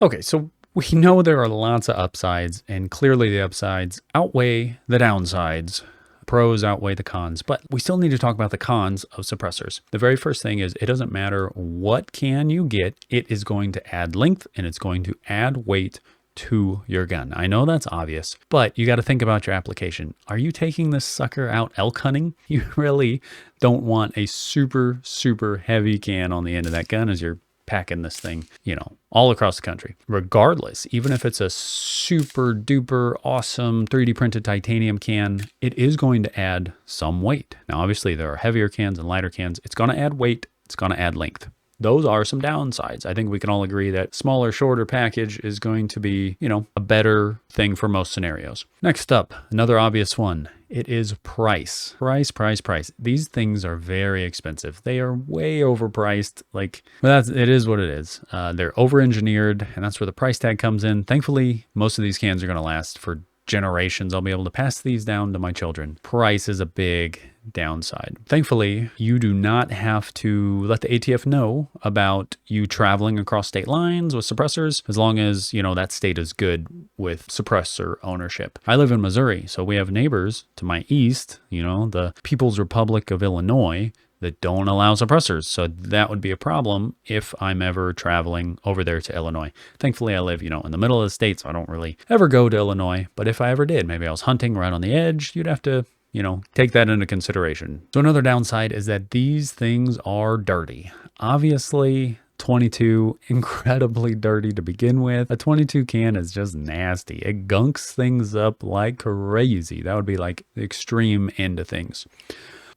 Okay, so we know there are lots of upsides, and clearly the upsides outweigh the downsides. Pros outweigh the cons, but we still need to talk about the cons of suppressors. The very first thing is it doesn't matter what can you get, it is going to add length and it's going to add weight to your gun. I know that's obvious, but you got to think about your application. Are you taking this sucker out elk hunting? You really don't want a super, super heavy can on the end of that gun as you're packing this thing, all across the country. Regardless, even if it's a super duper awesome 3D printed titanium can, it is going to add some weight. Now, obviously, there are heavier cans and lighter cans. It's going to add weight. It's going to add length. Those are some downsides. I think we can all agree that smaller, shorter package is going to be, a better thing for most scenarios. Next up, another obvious one. It is price. Price. These things are very expensive. They are way overpriced. It is what it is. They're over-engineered, and that's where the price tag comes in. Thankfully, most of these cans are going to last for generations. I'll be able to pass these down to my children. Price is a big downside. Thankfully, you do not have to let the ATF know about you traveling across state lines with suppressors, as long as, that state is good with suppressor ownership. I live in Missouri, so we have neighbors to my east, the People's Republic of Illinois, that don't allow suppressors. So that would be a problem if I'm ever traveling over there to Illinois. Thankfully, I live, in the middle of the state, so I don't really ever go to Illinois. But if I ever did, maybe I was hunting right on the edge, you'd have to, take that into consideration. So another downside is that these things are dirty. Obviously, 22, incredibly dirty to begin with. A 22 can is just nasty. It gunks things up like crazy. That would be like the extreme end of things.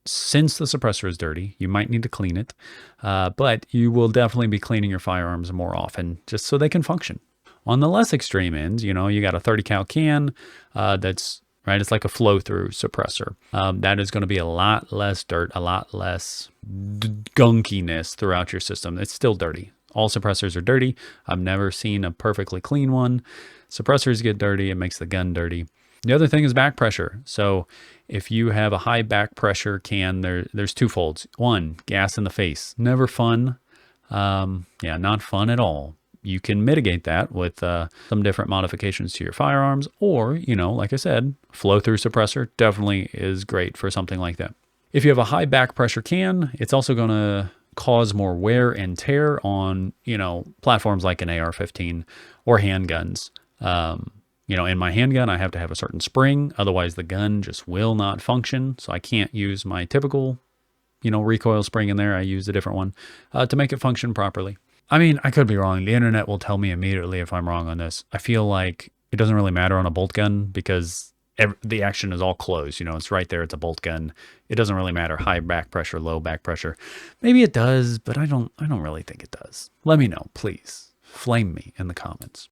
Since the suppressor is dirty, you might need to clean it, but you will definitely be cleaning your firearms more often just so they can function. On the less extreme ends, you got a 30 cal can that's, right, it's like a flow-through suppressor. That is going to be a lot less dirt, a lot less gunkiness throughout your system. It's still dirty. All suppressors are dirty. I've never seen a perfectly clean one. Suppressors get dirty. It makes the gun dirty. The other thing is back pressure. So if you have a high back pressure can, there's two folds. One, gas in the face. Never fun. Not fun at all. You can mitigate that with some different modifications to your firearms, or, like I said, flow-through suppressor definitely is great for something like that. If you have a high back pressure can, it's also going to cause more wear and tear on, platforms like an AR-15 or handguns. In my handgun, I have to have a certain spring. Otherwise, the gun just will not function. So I can't use my typical, recoil spring in there. I use a different one to make it function properly. I mean, I could be wrong. The internet will tell me immediately if I'm wrong on this. I feel like it doesn't really matter on a bolt gun because the action is all closed. It's right there. It's a bolt gun. It doesn't really matter. High back pressure, low back pressure. Maybe it does, but I don't really think it does. Let me know, please. Flame me in the comments.